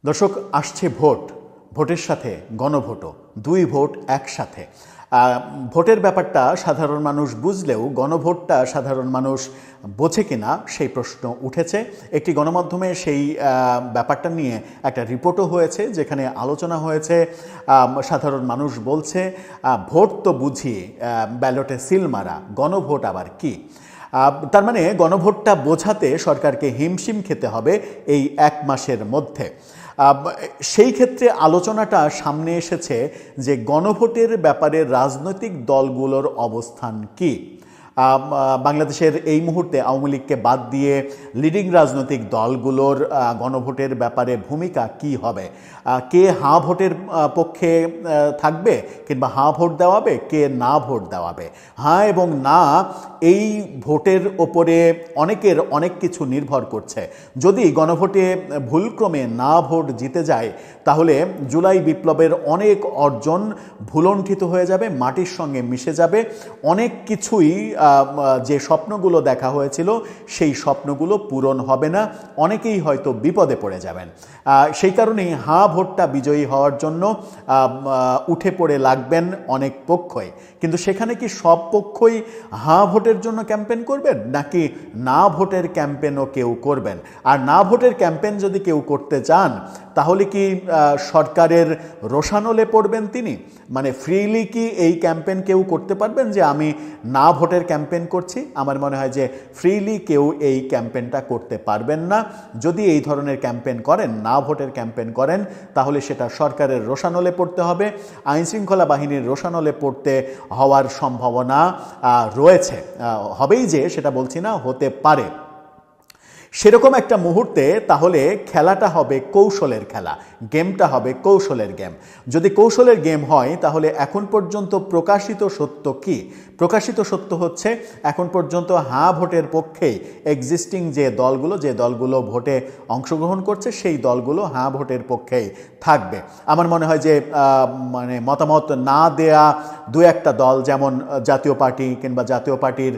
দর্শক, আসছে ভোট, ভোটের সাথে গণভোটও, দুই ভোট একসাথে। ভোটের ব্যাপারটা সাধারণ মানুষ বুঝলেও গণভোটটা সাধারণ মানুষ বোঝে কিনা সেই প্রশ্ন উঠেছে। একটি গণমাধ্যমে সেই ব্যাপারটা নিয়ে একটা রিপোর্টও হয়েছে, যেখানে আলোচনা হয়েছে। সাধারণ মানুষ বলছে ভোট তো বুঝি ব্যালটে সিল মারা, গণভোট আবার কি? তার মানে গণভোটটা বোঝাতে সরকারকে হিমশিম খেতে হবে এই এক মাসের মধ্যে। সেই ক্ষেত্রে আলোচনাটা সামনে এসেছে যে গণভোটের ব্যাপারে রাজনৈতিক দলগুলোর অবস্থান কি। বাংলাদেশের এই মুহূর্তে আওয়ামী লীগকে বাদ দিয়ে লিডিং রাজনৈতিক দলগুলোর গণভোটের ব্যাপারে ভূমিকা কি হবে? কে হাঁ ভোটের পক্ষে থাকবে কিংবা হাঁ ভোট দেওয়াবে, কে না ভোট দেওয়াবে? হাঁ এবং না এই ভোটের ওপরে অনেকের অনেক কিছু নির্ভর করছে। যদি গণভোটে ভুলক্রমে না ভোট জিতে যায়, তাহলে জুলাই বিপ্লবের অনেক অর্জন ভুলণ্ঠিত হয়ে যাবে, মাটির সঙ্গে মিশে যাবে। অনেক কিছুই যে স্বপ্নগুলো দেখা হয়েছিল সেই স্বপ্নগুলো পূরণ হবে না, অনেকেই হয়তো বিপদে পড়ে যাবেন। সেই কারণেই হাঁ ভোটটা বিজয়ী হওয়ার জন্য উঠে পড়ে লাগবেন অনেক পক্ষই। কিন্তু সেখানে কি সব পক্ষই হাঁ ভোটের জন্য ক্যাম্পেইন করবেন, নাকি না ভোটের ক্যাম্পেইনও কেউ করবেন? আর না ভোটের ক্যাম্পেইন যদি কেউ করতে চান, তাহলে কি সরকারের রোষানলে পড়বেন তিনি? মানে ফ্রিলি কি এই ক্যাম্পেইন কেউ করতে পারবেন যে আমি না ভোটের ক্যাম্পেইন করছি? আমার মনে হয় যে ফ্রিলি কেউ এই ক্যাম্পেইনটা করতে পারবেন না। যদি এই ধরনের ক্যাম্পেইন করেন, না ভোটের ক্যাম্পেইন করেন, তাহলে সেটা সরকারের রোষানলে পড়তে হবে, আইনশৃঙ্খলা বাহিনীর রোষানলে পড়তে হওয়ার সম্ভাবনা রয়েছে। হবেই যে সেটা বলছি না, হতে পারে। সেরকম একটা মুহূর্তে তাহলে খেলাটা হবে কৌশলের খেলা, গেমটা হবে কৌশলের গেম। যদি কৌশলের গেম হয়, তাহলে এখন পর্যন্ত প্রকাশিত সত্য কি? প্রকাশিত সত্য হচ্ছে এখন পর্যন্ত হাঁ ভোটের পক্ষেই এক্সিস্টিং যে দলগুলো ভোটে অংশগ্রহণ করছে, সেই দলগুলো হাঁ ভোটের পক্ষেই থাকবে। আমার মনে হয় যে মানে মতামত না দেয়া দু একটা দল, যেমন জাতীয় পার্টি কিংবা জাতীয় পার্টির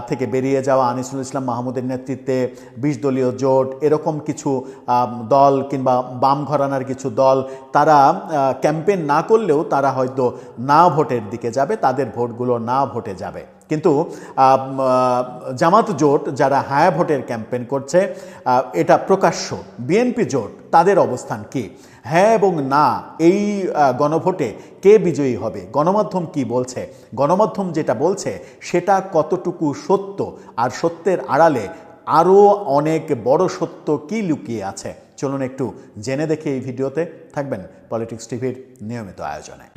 থেকে বেরিয়ে যাওয়া আনিসুল ইসলাম মাহমুদের নেতৃত্বে 20 দলীয় জোট, এরকম কিছু দল কিংবা বাম ঘরানার কিছু দল, তারা ক্যাম্পেইন না করলেও তারা হয়তো না ভোটের দিকে যাবে, তাদের ভোটগুলো না ভোটে যাবে। কিন্তু জামাত জোট যারা হ্যাঁ ভোটের ক্যাম্পেইন করছে, এটা প্রকাশ্য। বিএনপি জোট, তাদের অবস্থান কি? হ্যাঁ এবং না এই গণভোটে কে বিজয়ী হবে? গণমাধ্যম কি বলছে? গণমাধ্যম যেটা বলছে সেটা কতটুকু সত্য, আর সত্যের আড়ালে আরও অনেক বড় সত্য কি লুকিয়ে আছে? চলুন একটু জেনে দেখি এই ভিডিওতে। থাকবেন পলিটিক্স টিভির নিয়মিত আয়োজনে।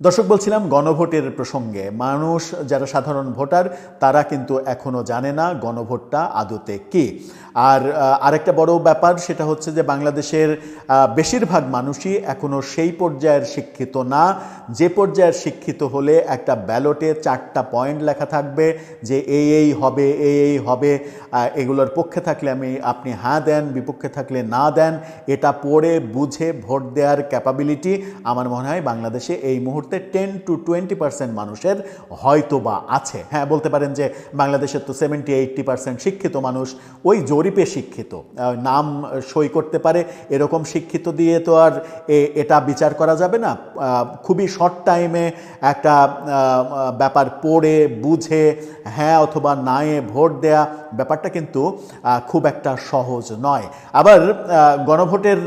দর্শক, বলছিলাম গণভোটের প্রসঙ্গে, মানুষ যারা সাধারণ ভোটার তারা কিন্তু এখনও জানে না গণভোটটা আদতে কি। আর আরেকটা বড় ব্যাপার সেটা হচ্ছে যে বাংলাদেশের বেশিরভাগ মানুষই এখনও সেই পর্যায়ের শিক্ষিত না, যে পর্যায়ের শিক্ষিত হলে একটা ব্যালটে 4টা পয়েন্ট লেখা থাকবে যে এই হবে, এই হবে, এগুলোর পক্ষে থাকলে আপনি হ্যাঁ দেন, বিপক্ষে থাকলে না দেন, এটা পড়ে বুঝে ভোট দেওয়ার ক্যাপাবিলিটি আমার মনে হয় বাংলাদেশে এই মুহূর্তে 10 to 20% মানুষের হয়তো বা আছে। হ্যাঁ, বলতে পারেন যে বাংলাদেশের তো 70-80% শিক্ষিত মানুষ, ওই জরিপে শিক্ষিত, নাম সই করতে পারে এরকম শিক্ষিত দিয়ে তো আর এটা বিচার করা যাবে না। খুবই শর্ট টাইমে একটা ব্যাপার পড়ে বুঝে হ্যাঁ অথবা নায়ে ভোট দেয়া ব্যাপারটা কিন্তু খুব একটা সহজ নয়। আবার গণভোটের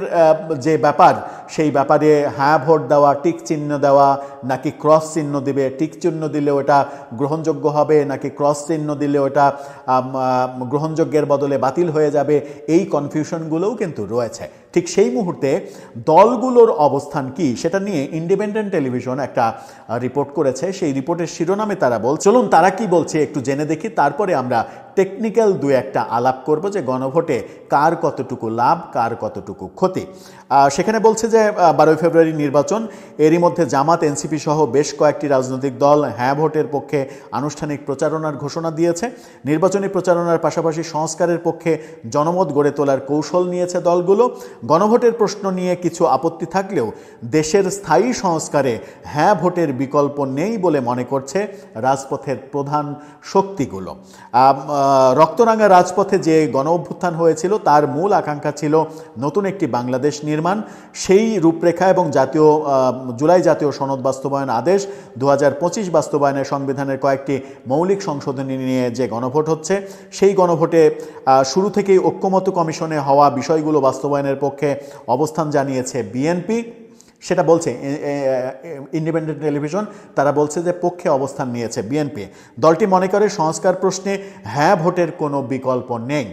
যে ব্যাপার, সেই ব্যাপারে হ্যাঁ ভোট দেওয়া, টিক চিহ্ন দেওয়া নাকি ক্রস চিহ্ন দিবে, টিক চিহ্ন দিলে ওটা গ্রহণযোগ্য হবে নাকি ক্রস চিহ্ন দিলে ওটা গ্রহণযোগ্যের বদলে বাতিল হয়ে যাবে, এই কনফিউশনগুলোও কিন্তু রয়েছে। ঠিক সেই মুহূর্তে দলগুলোর অবস্থান কি সেটা নিয়ে ইন্ডিপেন্ডেন্ট টেলিভিশন একটা রিপোর্ট করেছে। সেই রিপোর্টের শিরোনামে তারা চলুন তারা কি বলছে একটু জেনে দেখি, তারপরে আমরা টেকনিক্যাল দু একটা আলাপ করব যে গণভোটে কার কতটুকু লাভ, কার কতটুকু ক্ষতি। সেখানে বলছে যে 12 ফেব্রুয়ারি নির্বাচন, এরই মধ্যে জামাত, এনসিপি সহ বেশ কয়েকটি রাজনৈতিক দল হ্যাঁ ভোটের পক্ষে আনুষ্ঠানিক প্রচারণার ঘোষণা দিয়েছে। নির্বাচনী প্রচারণার পাশাপাশি সংস্কারের পক্ষে জনমত গড়ে তোলার কৌশল নিয়েছে দলগুলো। গণভোটের প্রশ্ন নিয়ে কিছু আপত্তি থাকলেও দেশের স্থায়ী সংস্কারে হ্যাঁ ভোটের বিকল্প নেই বলে মনে করছে রাজপথের প্রধান শক্তিগুলো। রক্তরাঙা রাজপথে যে গণ অভ্যুত্থান হয়েছিল তার মূল আকাঙ্ক্ষা ছিল নতুন একটি বাংলাদেশ নির্মাণ। সেই রূপরেখা এবং জুলাই জাতীয় সনদ বাস্তবায়ন আদেশ 2025 বাস্তবায়নের সংবিধানের কয়েকটি মৌলিক সংশোধনী নিয়ে যে গণভোট হচ্ছে, সেই গণভোটে শুরু থেকেই ঐক্যমত্য কমিশনে হওয়া বিষয়গুলো বাস্তবায়নের পক্ষে অবস্থান জানিয়েছে বিএনপি। সেটা বলছে ইন্ডিপেন্ডেন্ট টেলিভিশন, তারা বলছে যে পক্ষে অবস্থান নিয়েছে বিএনপি। দলটি মনে করে সংস্কার প্রশ্নে হ্যাঁ ভোটের কোনো বিকল্প নেই।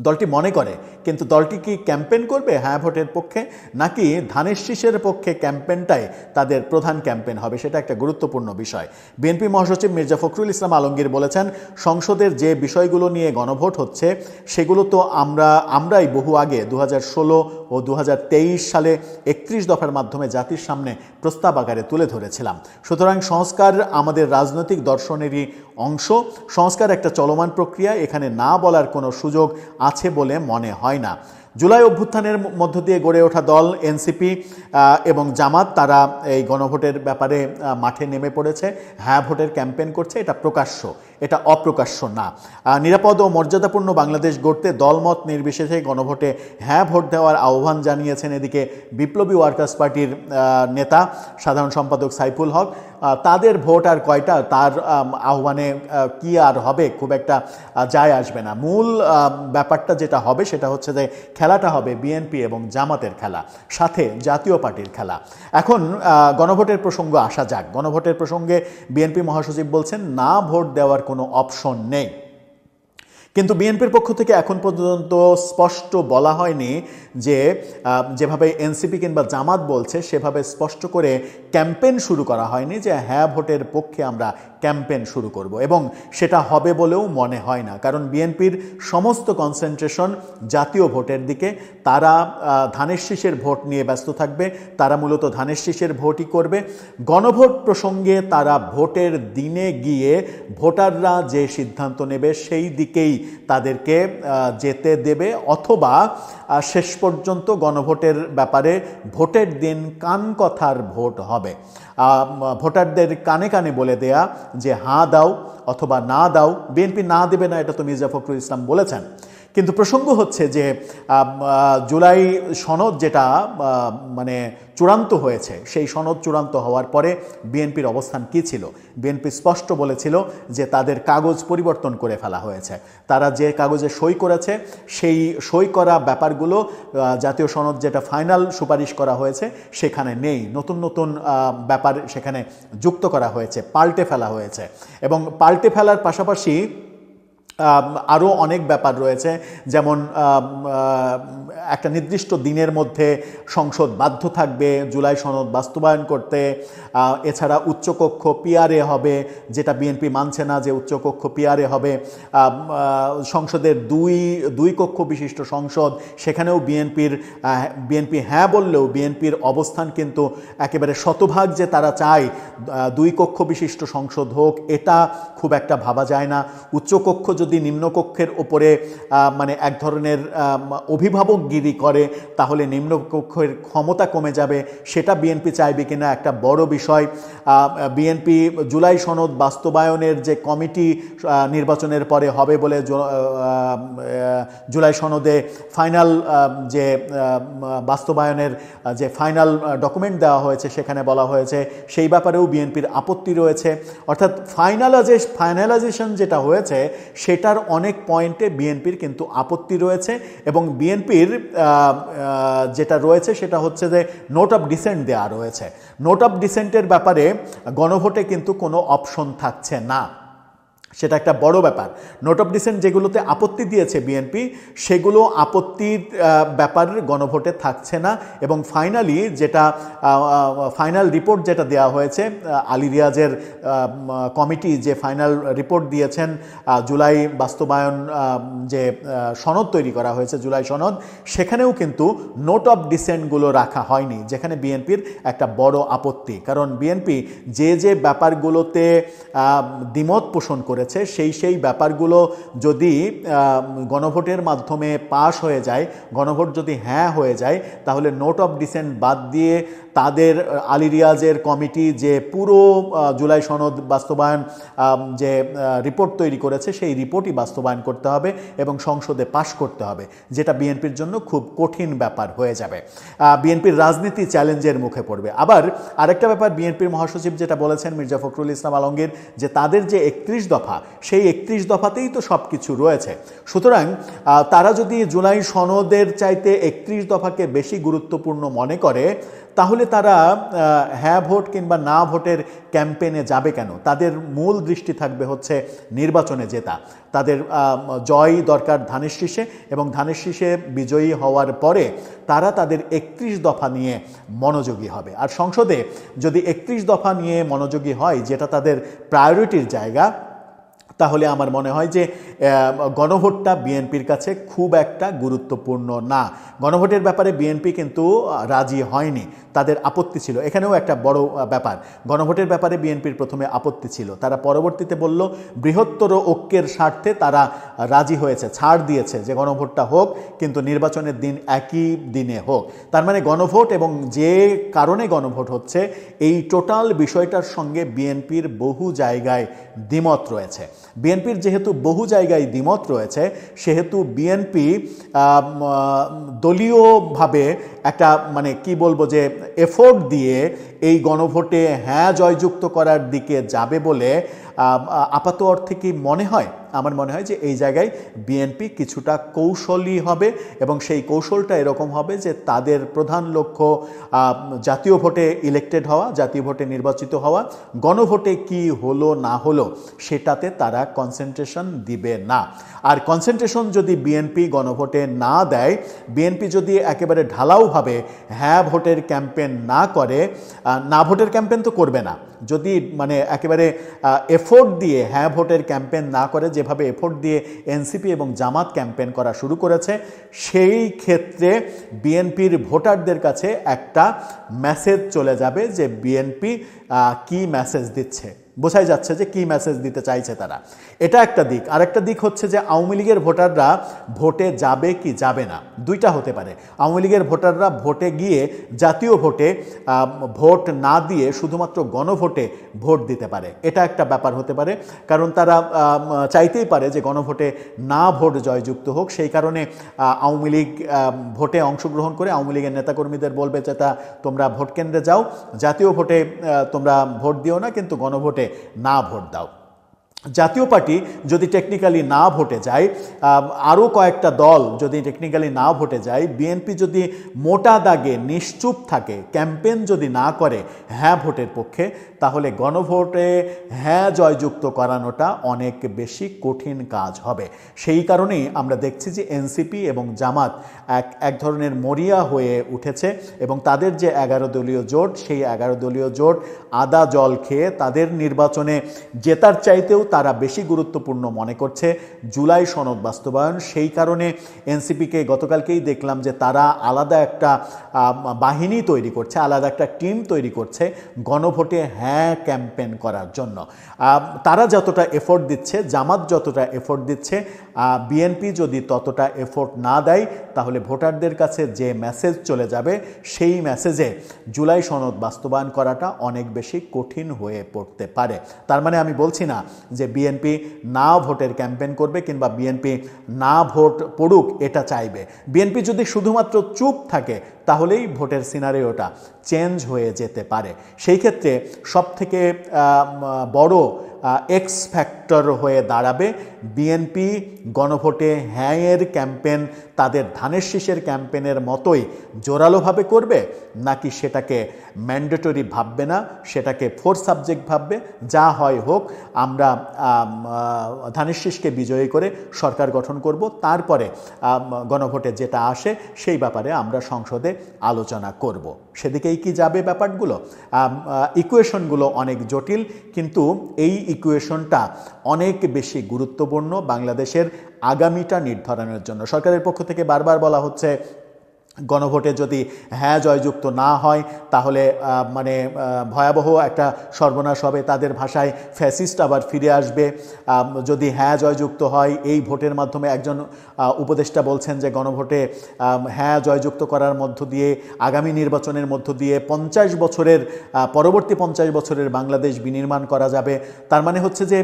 দলটি মনে করে, কিন্তু দলটি কি ক্যাম্পেইন করবে হ্যাঁ ভোটের পক্ষে, নাকি ধানের শীষের পক্ষে ক্যাম্পেইনটাই তাদের প্রধান ক্যাম্পেইন হবে, সেটা একটা গুরুত্বপূর্ণ বিষয়। বিএনপি মহাসচিব মির্জা ফখরুল ইসলাম আলমগীর বলেছেন, সংসদের যে বিষয়গুলো নিয়ে গণভোট হচ্ছে সেগুলো তো আমরাই বহু আগে 2016 ও 2023 সালে 31 দফার মাধ্যমে জাতির সামনে প্রস্তাব আকারে তুলে ধরেছিলাম। সুতরাং সংস্কার আমাদের রাজনৈতিক দর্শনেরই অংশ। সংস্কার একটা চলমান প্রক্রিয়া, এখানে না বলার কোনো সুযোগ আছে বলে মনে হয় না। জুলাই অভ্যুত্থানের মধ্য দিয়ে গড়ে ওঠা দল এনসিপি এবং জামাত, তারা এই গণভোটের ব্যাপারে মাঠে নেমে পড়েছে, হ্যাঁ ভোটের ক্যাম্পেইন করছে। এটা প্রকাশ্য, এটা অপ্রকাশ্য না। নিরাপদ ও মর্যাদাপূর্ণ বাংলাদেশ গড়তে দলমত নির্বিশেষে গণভোটে হ্যাঁ ভোট দেওয়ার আহ্বান জানিয়েছেন এদিকে বিপ্লবী ওয়ার্কার্স পার্টির নেতা সাধারণ সম্পাদক সাইফুল হক। তাদের ভোট আর কয়টা, তার আহ্বানে কি আর হবে, খুব একটা যায় আসবে না। মূল ব্যাপারটা যেটা হবে সেটা হচ্ছে যে খেলাটা হবে বিএনপি এবং জামাতের খেলা, সাথে জাতীয় পার্টির খেলা। এখন গণভোটের প্রসঙ্গ আসা যাক। গণভোটের প্রসঙ্গে বিএনপি মহাসচিব বলছেন, না ভোট দেওয়ার কোনো অপশন নেই। কিন্তু বিএনপির পক্ষ থেকে এখন পর্যন্ত স্পষ্ট বলা হয়নি যে যেভাবে এনসিপি কিংবা জামাত বলছে সেভাবে স্পষ্ট করে ক্যাম্পেইন শুরু করা হয়নি যে হ্যাঁ ভোটের পক্ষে আমরা ক্যাম্পেইন শুরু করব, এবং সেটা হবে বলেও মনে হয় না। কারণ বিএনপির সমস্ত কনসেন্ট্রেশন জাতীয় ভোটের দিকে। তারা ধানের শীষের ভোট নিয়ে ব্যস্ত থাকবে, তারা মূলত ধানের শীষের ভোটই করবে। গণভোট প্রসঙ্গে তারা ভোটের দিনে গিয়ে ভোটাররা যে সিদ্ধান্ত নেবে সেই দিকেই তাদেরকে যেতে দেবে, অথবা শেষ পর্যন্ত গণভোটের ব্যাপারে ভোটের দিন কান কথার ভোট হবে। ভোটারদের কানে কানে বলে দেয়া যে হাঁ দাও অথবা না দাও। বিএনপি না দেবে না, এটা তো মির্জা ফখরুল ইসলাম বলেছেন। কিন্তু প্রসঙ্গ হচ্ছে যে জুলাই সনদ যেটা মানে চূড়ান্ত হয়েছে, সেই সনদ চূড়ান্ত হওয়ার পরে বিএনপির অবস্থান কী ছিল? বিএনপি স্পষ্ট বলেছিল যে তাদের কাগজ পরিবর্তন করে ফেলা হয়েছে। তারা যে কাগজে সই করেছে সেই সই করা ব্যাপারগুলো জাতীয় সনদ যেটা ফাইনাল সুপারিশ করা হয়েছে সেখানে নেই। নতুন নতুন ব্যাপার সেখানে যুক্ত করা হয়েছে, পাল্টে ফেলা হয়েছে। এবং পাল্টে ফেলার পাশাপাশি আরও অনেক ব্যাপার রয়েছে, যেমন একটা নির্দিষ্ট দিনের মধ্যে সংসদ বাধ্য থাকবে জুলাই সনদ বাস্তবায়ন করতে। এছাড়া উচ্চকক্ষ পিআরএ হবে, যেটা বিএনপি মানছে না যে উচ্চকক্ষ পিআরএ হবে। সংসদের দুই কক্ষ বিশিষ্ট সংসদ, সেখানেও বিএনপি হ্যাঁ বললেও বিএনপির অবস্থান কিন্তু একেবারে শতভাগ যে তারা চায় দুই কক্ষ বিশিষ্ট সংসদ হোক, এটা খুব একটা ভাবা যায় না। উচ্চকক্ষ যদি নিম্নকক্ষের ওপরে মানে এক ধরনের অভিভাবকগিরি করে, তাহলে নিম্নকক্ষের ক্ষমতা কমে যাবে। সেটা বিএনপি চাইবে কিনা একটা বড় বিষয়। বিএনপি জুলাই সনদ বাস্তবায়নের যে কমিটি নির্বাচনের পরে হবে বলে জুলাই সনদে ফাইনাল যে বাস্তবায়নের যে ফাইনাল ডকুমেন্ট দেওয়া হয়েছে সেখানে বলা হয়েছে, সেই ব্যাপারেও বিএনপির আপত্তি রয়েছে। অর্থাৎ ফাইনালাইজেশন যেটা হয়েছে সেটার অনেক পয়েন্টে বিএনপির কিন্তু আপত্তি রয়েছে। এবং বিএনপির যেটা রয়েছে সেটা হচ্ছে যে নোট অফ ডিসেন্ট দেওয়া রয়েছে। নোট অফ ডিসেন্টের ব্যাপারে গণভোটে কিন্তু কোনো অপশন থাকছে না, সেটা একটা বড় ব্যাপার। নোট অফ ডিসেন্ট যেগুলোতে আপত্তি দিয়েছে বিএনপি, সেগুলো আপত্তির ব্যাপার গণভোটে থাকছে না। এবং ফাইনালি যেটা ফাইনাল রিপোর্ট যেটা দেওয়া হয়েছে, আলী রিয়াজের কমিটি যে ফাইনাল রিপোর্ট দিয়েছেন, জুলাই বাস্তবায়ন যে সনদ তৈরি করা হয়েছে জুলাই সনদ, সেখানেও কিন্তু নোট অফ ডিসেন্টগুলো রাখা হয়নি, যেখানে বিএনপির একটা বড় আপত্তি। কারণ বিএনপি যে ব্যাপারগুলোতে দ্বিমত পোষণ করে করেছে সেই ব্যাপারগুলো যদি গণভোটের মাধ্যমে পাশ হয়ে যায়, গণভোট যদি হ্যাঁ হয়ে যায়, তাহলে নোট অফ ডিসেন্ট বাদ দিয়ে তাদের আলী রিয়াজের কমিটি যে পুরো জুলাই সনদ বাস্তবায়ন যে রিপোর্ট তৈরি করেছে সেই রিপোর্টই বাস্তবায়ন করতে হবে এবং সংসদে পাশ করতে হবে, যেটা বিএনপির জন্য খুব কঠিন ব্যাপার হয়ে যাবে। বিএনপির রাজনীতি চ্যালেঞ্জের মুখে পড়বে। আবার আরেকটা ব্যাপার, বিএনপির মহাসচিব যেটা বলেছেন মির্জা ফখরুল ইসলাম আলমগীর, যে তাদের যে 31 দফা, সেই 31 দফাতেই তো সব কিছু রয়েছে। সুতরাং তারা যদি জুলাই সনদের চাইতে 31 দফাকে বেশি গুরুত্বপূর্ণ মনে করে, তাহলে তারা হ্যাঁ ভোট কিংবা না ভোটের ক্যাম্পেইনে যাবে কেন? তাদের মূল দৃষ্টি থাকবে হচ্ছে নির্বাচনে জেতা। তাদের জয় দরকার ধানের শীষে, এবং ধানের শীষে বিজয়ী হওয়ার পরে তারা তাদের 31 দফা নিয়ে মনোযোগী হবে। আর সংসদে যদি 31 দফা নিয়ে মনোযোগী হয়, যেটা তাদের প্রায়োরিটির জায়গা, তাহলে আমার মনে হয় যে গণভোটটা বিএনপির কাছে খুব একটা গুরুত্বপূর্ণ না। গণভোটের ব্যাপারে বিএনপি কিন্তু রাজি হয়নি, তাদের আপত্তি ছিল। এখানেও একটা বড় ব্যাপার, গণভোটের ব্যাপারে বিএনপির প্রথমে আপত্তি ছিল, তারা পরবর্তীতে বলল বৃহত্তর ঐক্যের স্বার্থে তারা রাজি হয়েছে, ছাড় দিয়েছে যে গণভোটটা হোক, কিন্তু নির্বাচনের দিন একই দিনে হোক। তার মানে গণভোট এবং যে কারণে গণভোট হচ্ছে, এই টোটাল বিষয়টার সঙ্গে বিএনপির বহু জায়গায় দ্বিমত রয়েছে। বিএনপির যেহেতু বহু জায়গায় দ্বিমত রয়েছে, সেহেতু বিএনপি দলীয়ভাবে একটা মানে কি বলবো যে এফোর্ট দিয়ে এই গণভোটে হ্যাঁ জয়যুক্ত করার দিকে যাবে বলে আপাত অর্থে কি মনে হয়? আমার মনে হয় যে এই জায়গায় বিএনপি কিছুটা কৌশলী হবে, এবং সেই কৌশলটা এরকম হবে যে তাদের প্রধান লক্ষ্য জাতীয় ভোটে ইলেক্টেড হওয়া, জাতীয় ভোটে নির্বাচিত হওয়া। গণভোটে কি হলো না হলো সেটাতে তারা কনসেন্ট্রেশন দিবে না। আর কনসেন্ট্রেশন যদি বিএনপি গণভোটে না দেয়, বিএনপি যদি একেবারে ঢালাওভাবে হ্যাঁ ভোটের ক্যাম্পেইন না করে, না ভোটের ক্যাম্পেইন তো করবে না, যদি মানে একেবারে এফোর্ট দিয়ে হ্যাঁ ভোটের ক্যাম্পেইন না করে, যেভাবে এফোর্ট দিয়ে এনসিপি এবং জামাত ক্যাম্পেইন করা শুরু করেছে, সেই ক্ষেত্রে বিএনপির ভোটারদের কাছে একটা মেসেজ চলে যাবে যে বিএনপি কি মেসেজ দিচ্ছে, বোঝাই যাচ্ছে যে কি মেসেজ দিতে চাইছে তারা। এটা একটা দিক। আরেকটা দিক হচ্ছে যে আওয়ামী লীগের ভোটাররা ভোটে যাবে কি যাবে না, দুইটা হতে পারে। আওয়ামী লীগের ভোটাররা ভোটে গিয়ে জাতীয় ভোটে ভোট না দিয়ে শুধুমাত্র গণভোটে ভোট দিতে পারে, এটা একটা ব্যাপার হতে পারে। কারণ তারা চাইতেই পারে যে গণভোটে না ভোট জয়যুক্ত হোক, সেই কারণে আওয়ামী লীগ ভোটে অংশগ্রহণ করে আওয়ামী লীগের নেতাকর্মীদের বলবে যে তোমরা ভোট কেন্দ্রে যাও, জাতীয় ভোটে তোমরা ভোট দিও না, কিন্তু গণভোটে না ভোট দাও। জাতীয় পার্টি যদি টেকনিক্যালি না ভোটে যায়, আরও কয়েকটা দল যদি টেকনিক্যালি না ভোটে যায়, বিএনপি যদি মোটা দাগে নিশ্চুপ থাকে, ক্যাম্পেইন যদি না করে হ্যাঁ ভোটের পক্ষে, তাহলে গণভোটে হ্যাঁ জয়যুক্ত করানোটা অনেক বেশি কঠিন কাজ হবে। সেই কারণেই আমরা দেখছি যে এনসিপি এবং জামাত এক ধরনের মরিয়া হয়ে উঠেছে, এবং তাদের যে 11 দলীয় জোট, সেই 11 দলীয় জোট আদা জল খেয়ে তাদের নির্বাচনে জেতার চাইতেও তারা বেশি গুরুত্বপূর্ণ মনে করছে জুলাই সনদ বাস্তবায়ন। সেই কারণে এনসিপিকে গতকালকেই দেখলাম যে তারা আলাদা একটা বাহিনী তৈরি করছে, আলাদা একটা টিম তৈরি করছে গণভোটে হ্যাঁ ক্যাম্পেইন করার জন্য। তারা যতটা এফোর্ট দিচ্ছে, জামাত যতটা এফোর্ট দিচ্ছে, বিএনপি যদি ততটা এফোর্ট না দেয়, তাহলে ভোটারদের কাছে যে মেসেজ চলে যাবে, সেই মেসেজে জুলাই সনদ বাস্তবায়ন করাটা অনেক বেশি কঠিন হয়ে পড়তে পারে। তার মানে আমি বলছি না যে বিএনপি না ভোটের ক্যাম্পেইন করবে কিংবা বিএনপি না ভোট পড়ুক এটা চাইবে। বিএনপি যদি শুধুমাত্র চুপ থাকে, তাহলেই ভোটের সিনারিওটা চেঞ্জ হয়ে যেতে পারে। সেই ক্ষেত্রে সবথেকে বড় এক্স ফ্যাক্টর হয়ে দাঁড়াবে বিএনপি গণভোটে হ্যাঁয়ের ক্যাম্পেইন তাদের ধানের শীষের ক্যাম্পেইনের মতোই জোরালোভাবে করবে, নাকি সেটাকে ম্যান্ডেটরি ভাববে না, সেটাকে ফোর্স সাবজেক্ট ভাববে। যা হয় হোক, আমরা ধানের শীষকে বিজয়ী করে সরকার গঠন করব, তারপরে গণভোটে যেটা আসে সেই ব্যাপারে আমরা সংসদে আলোচনা করব। সেদিকেই কি যাবে ব্যাপারগুলো? ইকুয়েশনগুলো অনেক জটিল, কিন্তু এই ইকুয়েশনটা অনেক বেশি গুরুত্বপূর্ণ বাংলাদেশের আগামীটা নির্ধারণের জন্য। সরকারের পক্ষ থেকে বারবার বলা হচ্ছে গণভোটে যদি হ্যাঁ জয়যুক্ত না হয় তাহলে মানে ভয়াবহ একটা সর্বনাশ হবে, তাদের ভাষায় ফ্যাসিস্ট আবার ফিরে আসবে। যদি হ্যাঁ জয়যুক্ত হয়, এই ভোটের মাধ্যমে একজন উপদেষ্টা বলছেন যে গণভোটে হ্যাঁ জয়যুক্ত করার মধ্য দিয়ে আগামী নির্বাচনের মধ্য দিয়ে 50 বছরের পরবর্তী 50 বছরের বাংলাদেশ বিনির্মাণ করা যাবে। তার মানে হচ্ছে যে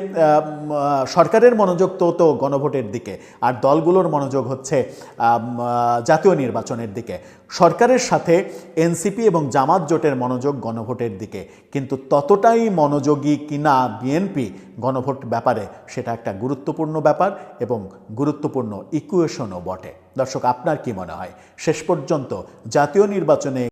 সরকারের মনোযোগ তো গণভোটের দিকে, আর দলগুলোর মনোযোগ হচ্ছে জাতীয় নির্বাচনের দিকে। সরকারের সাথে এনসিপি এবং জামাত জোটের মনোযোগ গণভোটের দিকে, কিন্তু ততটাই মনোযোগী কিনা বিএনপি গণভোট ব্যাপারে সেটা একটা গুরুত্বপূর্ণ ব্যাপার এবং গুরুত্বপূর্ণ ইকুয়েশনও বটে। দর্শক, আপনার কি মনে হয় শেষ পর্যন্ত জাতীয় নির্বাচনে